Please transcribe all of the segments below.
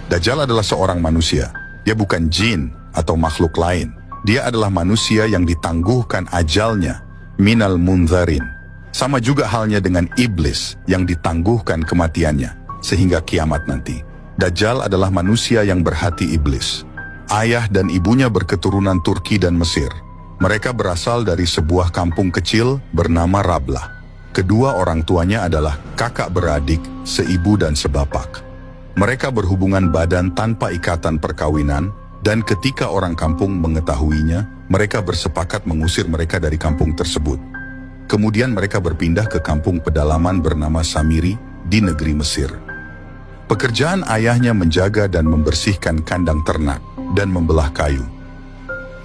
Dajjal adalah seorang manusia. Dia bukan jin atau makhluk lain. Dia adalah manusia yang ditangguhkan ajalnya, minal munzarin. Sama juga halnya dengan iblis yang ditangguhkan kematiannya, sehingga kiamat nanti. Dajjal adalah manusia yang berhati iblis. Ayah dan ibunya berketurunan Turki dan Mesir. Mereka berasal dari sebuah kampung kecil bernama Rablah. Kedua orang tuanya adalah kakak beradik, seibu dan sebapak. Mereka berhubungan badan tanpa ikatan perkawinan, dan ketika orang kampung mengetahuinya, mereka bersepakat mengusir mereka dari kampung tersebut. Kemudian mereka berpindah ke kampung pedalaman bernama Samiri di negeri Mesir. Pekerjaan ayahnya menjaga dan membersihkan kandang ternak dan membelah kayu.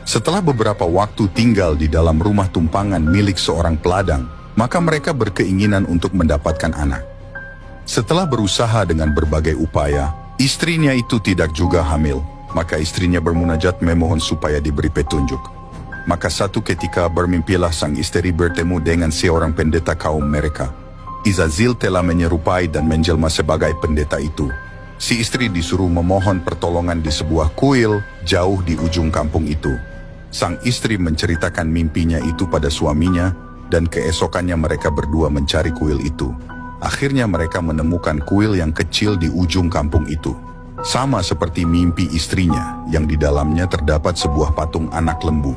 Setelah beberapa waktu tinggal di dalam rumah tumpangan milik seorang peladang, maka mereka berkeinginan untuk mendapatkan anak. Setelah berusaha dengan berbagai upaya, istrinya itu tidak juga hamil, maka istrinya bermunajat memohon supaya diberi petunjuk. Maka satu ketika bermimpilah sang istri bertemu dengan seorang pendeta kaum mereka. Izazil telah menyerupai dan menjelma sebagai pendeta itu. Si istri disuruh memohon pertolongan di sebuah kuil jauh di ujung kampung itu. Sang istri menceritakan mimpinya itu pada suaminya, dan keesokannya mereka berdua mencari kuil itu. Akhirnya mereka menemukan kuil yang kecil di ujung kampung itu. Sama seperti mimpi istrinya, yang di dalamnya terdapat sebuah patung anak lembu.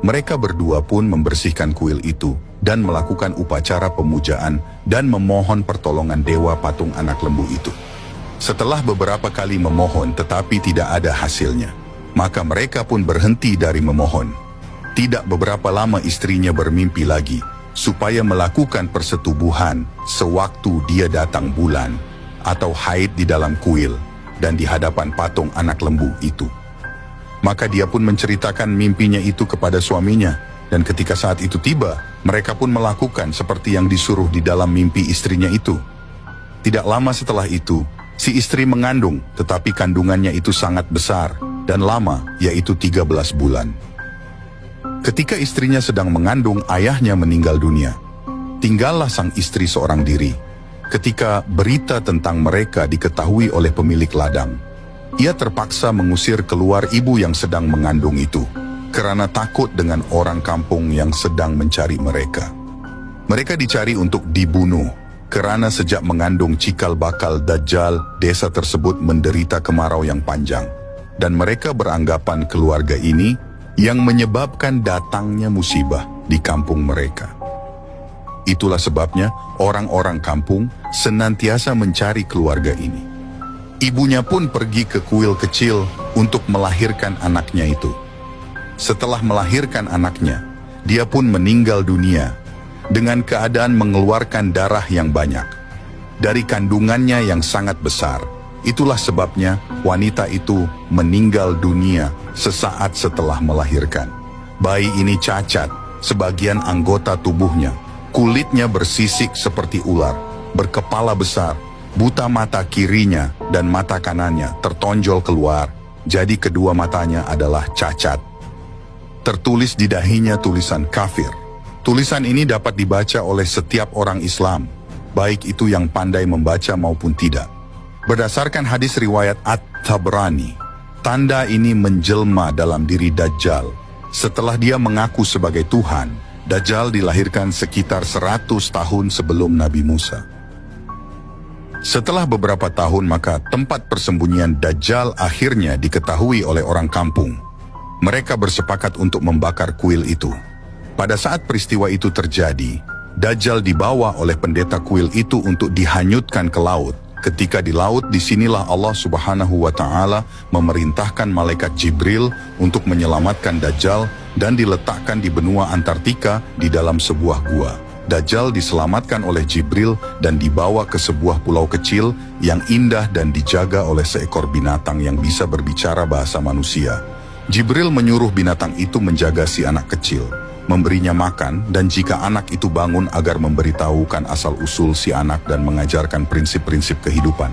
Mereka berdua pun membersihkan kuil itu, dan melakukan upacara pemujaan, dan memohon pertolongan dewa patung anak lembu itu. Setelah beberapa kali memohon tetapi tidak ada hasilnya, maka mereka pun berhenti dari memohon. Tidak beberapa lama istrinya bermimpi lagi, supaya melakukan persetubuhan sewaktu dia datang bulan, atau haid di dalam kuil, dan di hadapan patung anak lembu itu. Maka dia pun menceritakan mimpinya itu kepada suaminya, dan ketika saat itu tiba, mereka pun melakukan seperti yang disuruh di dalam mimpi istrinya itu. Tidak lama setelah itu, si istri mengandung, tetapi kandungannya itu sangat besar dan lama, yaitu 13 bulan. Ketika istrinya sedang mengandung, ayahnya meninggal dunia. Tinggallah sang istri seorang diri. Ketika berita tentang mereka diketahui oleh pemilik ladang, ia terpaksa mengusir keluar ibu yang sedang mengandung itu, karena takut dengan orang kampung yang sedang mencari mereka. Mereka dicari untuk dibunuh, karena sejak mengandung cikal bakal Dajjal, desa tersebut menderita kemarau yang panjang. Dan mereka beranggapan keluarga ini yang menyebabkan datangnya musibah di kampung mereka. Itulah sebabnya orang-orang kampung senantiasa mencari keluarga ini. Ibunya pun pergi ke kuil kecil untuk melahirkan anaknya itu. Setelah melahirkan anaknya, dia pun meninggal dunia dengan keadaan mengeluarkan darah yang banyak dari kandungannya yang sangat besar. Itulah sebabnya wanita itu meninggal dunia sesaat setelah melahirkan. Bayi ini cacat sebagian anggota tubuhnya, kulitnya bersisik seperti ular, berkepala besar, buta mata kirinya dan mata kanannya tertonjol keluar, jadi kedua matanya adalah cacat. Tertulis di dahinya tulisan kafir. Tulisan ini dapat dibaca oleh setiap orang Islam, baik itu yang pandai membaca maupun tidak. Berdasarkan hadis riwayat At-Tabrani, tanda ini menjelma dalam diri Dajjal. Setelah dia mengaku sebagai Tuhan, Dajjal dilahirkan sekitar 100 tahun sebelum Nabi Musa. Setelah beberapa tahun, maka tempat persembunyian Dajjal akhirnya diketahui oleh orang kampung. Mereka bersepakat untuk membakar kuil itu. Pada saat peristiwa itu terjadi, Dajjal dibawa oleh pendeta kuil itu untuk dihanyutkan ke laut. Ketika di laut, disinilah Allah Subhanahu wa Ta'ala memerintahkan malaikat Jibril untuk menyelamatkan Dajjal dan diletakkan di benua Antartika di dalam sebuah gua. Dajjal diselamatkan oleh Jibril dan dibawa ke sebuah pulau kecil yang indah dan dijaga oleh seekor binatang yang bisa berbicara bahasa manusia. Jibril menyuruh binatang itu menjaga si anak kecil, memberinya makan, dan jika anak itu bangun agar memberitahukan asal-usul si anak dan mengajarkan prinsip-prinsip kehidupan.